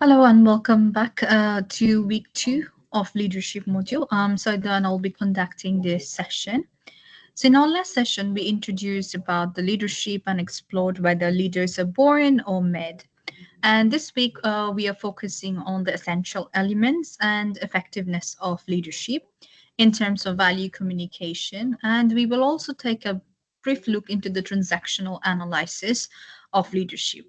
Hello and welcome back to week 2 of leadership module. So then I'll be conducting this session. So in our last session, we introduced about the leadership and explored whether leaders are born or made. And this week, we are focusing on the essential elements and effectiveness of leadership in terms of value communication. And we will also take a brief look into the transactional analysis of leadership.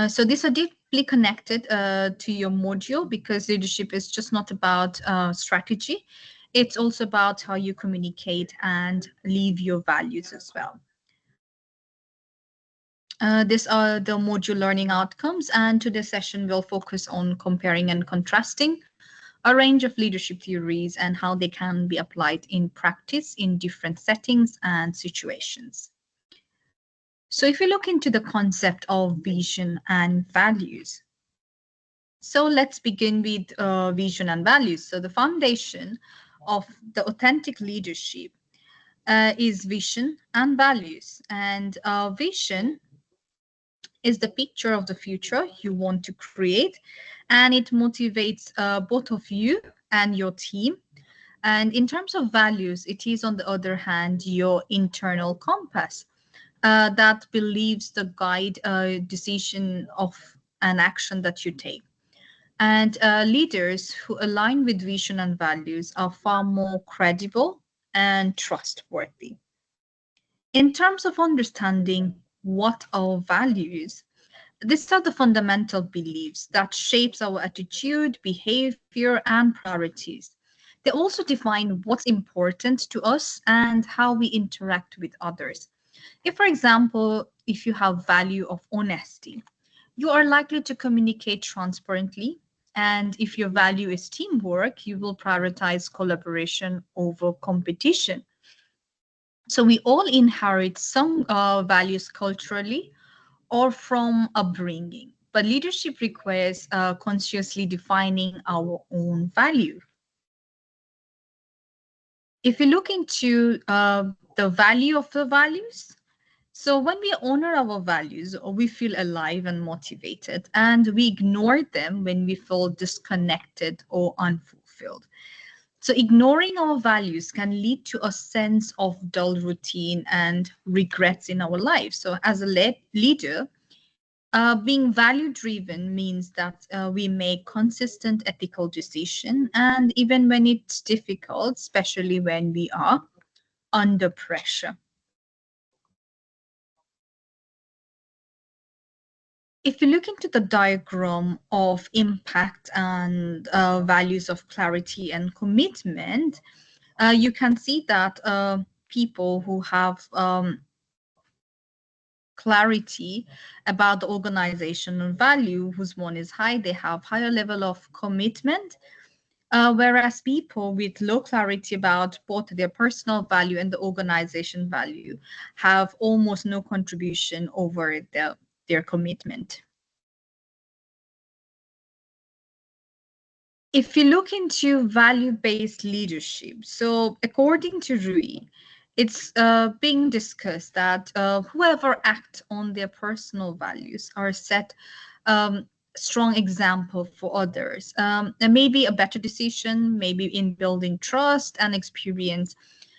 So these are deeply connected to your module because leadership is just not about strategy. It's also about how you communicate and live your values as well. These are the module learning outcomes, and today's session will focus on comparing and contrasting a range of leadership theories and how they can be applied in practice in different settings and situations. So if we look into the concept of vision and values, so let's begin with vision and values. So the foundation of the authentic leadership is vision and values. And vision is the picture of the future you want to create, and it motivates both of you and your team. And in terms of values, it is, on the other hand, your internal compass that believes the guide decision of an action that you take. And leaders who align with vision and values are far more credible and trustworthy. In terms of understanding what our values, these are the fundamental beliefs that shapes our attitude, behavior, and priorities. They also define what's important to us and how we interact with others. If, for example, if you have value of honesty, you are likely to communicate transparently. And if your value is teamwork, you will prioritize collaboration over competition. So we all inherit some values culturally or from upbringing, but leadership requires consciously defining our own value. If you look into the value of the values, so when we honor our values, we feel alive and motivated, and we ignore them when we feel disconnected or unfulfilled. So ignoring our values can lead to a sense of dull routine and regrets in our lives. So as a leader, being value driven means that we make consistent ethical decisions, and even when it's difficult, especially when we are under pressure. If you look into the diagram of impact and values of clarity and commitment, you can see that people who have clarity about the organizational value, whose one is high, they have higher level of commitment, whereas people with low clarity about both their personal value and the organization value have almost no contribution over their commitment. If you look into value-based leadership, so according to Rui, it's being discussed that whoever act on their personal values are set strong example for others. And maybe a better decision, maybe in building trust and experience,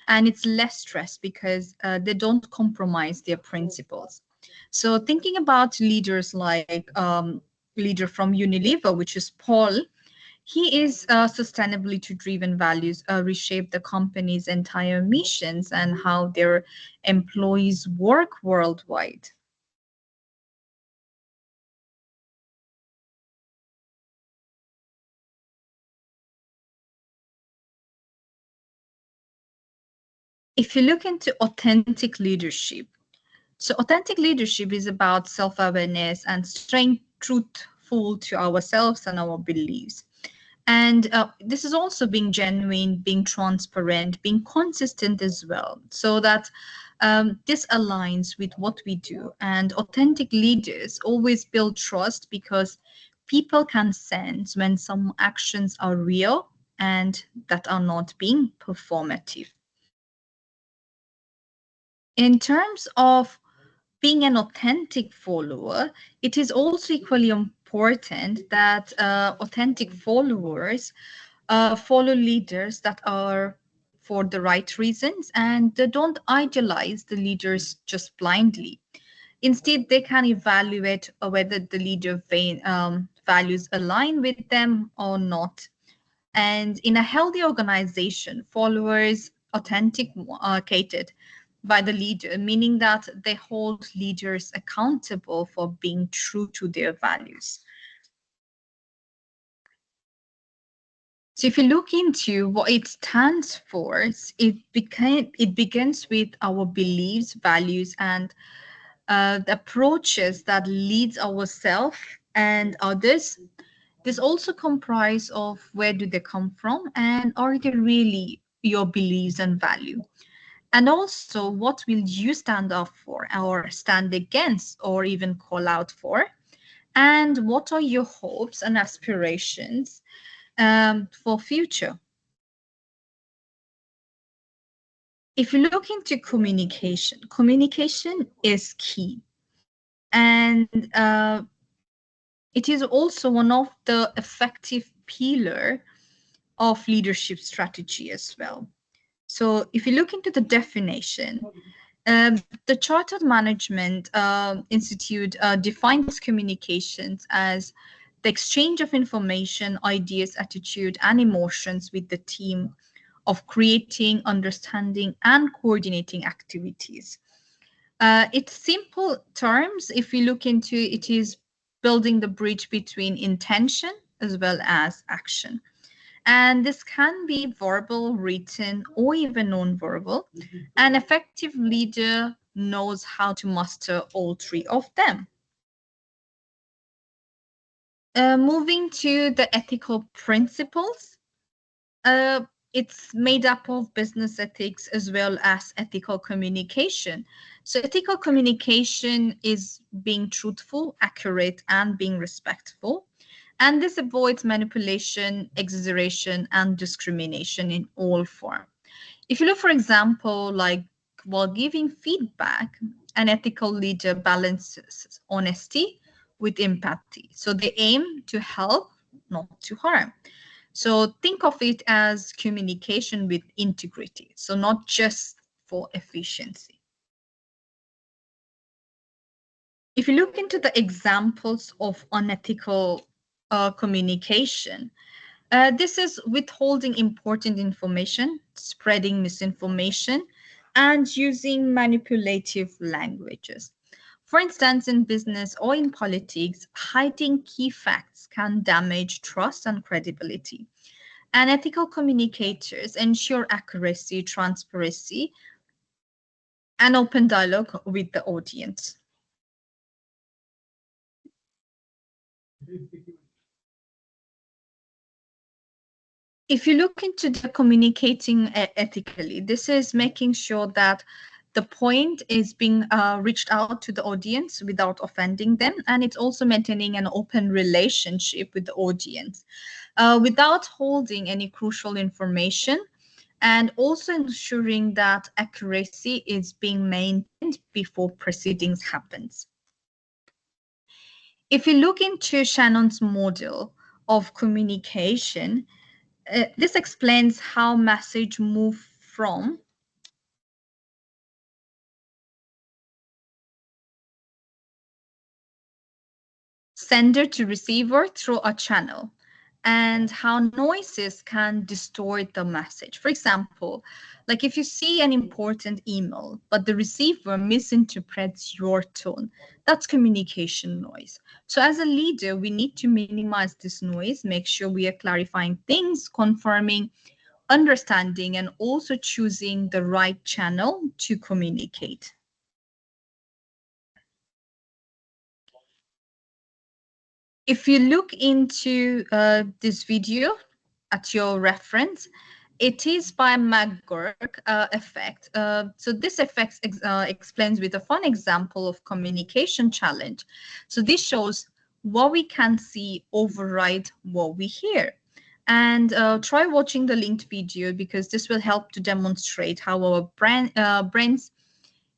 and it's less stress because they don't compromise their principles. So thinking about leaders like leader from Unilever, which is Paul, he is sustainability driven values reshape the company's entire missions and how their employees work worldwide. If you look into authentic leadership, so authentic leadership is about self-awareness and staying truthful to ourselves and our beliefs. And this is also being genuine, being transparent, being consistent as well, so that this aligns with what we do. And authentic leaders always build trust because people can sense when some actions are real and that are not being performative. In terms of being an authentic follower, it is also equally important that authentic followers follow leaders that are for the right reasons, and they don't idealize the leaders just blindly. Instead, they can evaluate whether the leader values align with them or not. And in a healthy organization, followers authenticated by the leader, meaning that they hold leaders accountable for being true to their values. So if you look into what it stands for, it begins with our beliefs, values, and the approaches that leads ourselves and others. This also comprise of where do they come from and are they really your beliefs and value? And also what will you stand up for or stand against or even call out for? And what are your hopes and aspirations for future? If you look into communication, communication is key. And it is also one of the effective pillar of leadership strategy as well. So if you look into the definition, the Chartered Management Institute defines communications as the exchange of information, ideas, attitude, and emotions with the team of creating, understanding, and coordinating activities. It's simple terms. If you look into it, is building the bridge between intention as well as action. And this can be verbal, written, or even non-verbal. An effective leader knows how to master all three of them. Moving to the ethical principles, it's made up of business ethics as well as ethical communication. So ethical communication is being truthful, accurate, and being respectful. And this avoids manipulation, exaggeration, and discrimination in all forms. If you look, for example, like while giving feedback, an ethical leader balances honesty with empathy. So they aim to help, not to harm. So think of it as communication with integrity. So not just for efficiency. If you look into the examples of unethical communication, this is withholding important information, spreading misinformation, and using manipulative languages. For instance, in business or in politics, hiding key facts can damage trust and credibility. And ethical communicators ensure accuracy, transparency, and open dialogue with the audience. If you look into the communicating ethically, this is making sure that the point is being reached out to the audience without offending them, and it's also maintaining an open relationship with the audience without holding any crucial information, and also ensuring that accuracy is being maintained before proceedings happens. If you look into Shannon's model of communication, this explains how message move from sender to receiver through a channel and how noises can distort the message. For example, like if you see an important email, but the receiver misinterprets your tone, that's communication noise. So as a leader, we need to minimize this noise, make sure we are clarifying things, confirming, understanding, and also choosing the right channel to communicate. If you look into this video at your reference, it is by McGurk effect. So this effect explains with a fun example of communication challenge. So this shows what we can see override what we hear. And try watching the linked video because this will help to demonstrate how our brains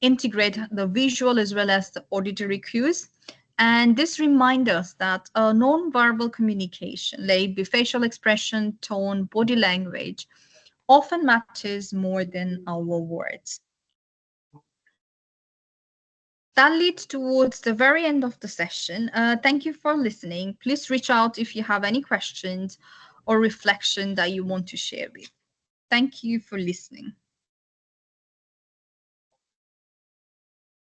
integrate the visual as well as the auditory cues. And this reminds us that non-verbal communication, like the facial expression, tone, body language, often matters more than our words. That leads towards the very end of the session. Thank you for listening. Please reach out if you have any questions or reflection that you want to share with. Thank you for listening.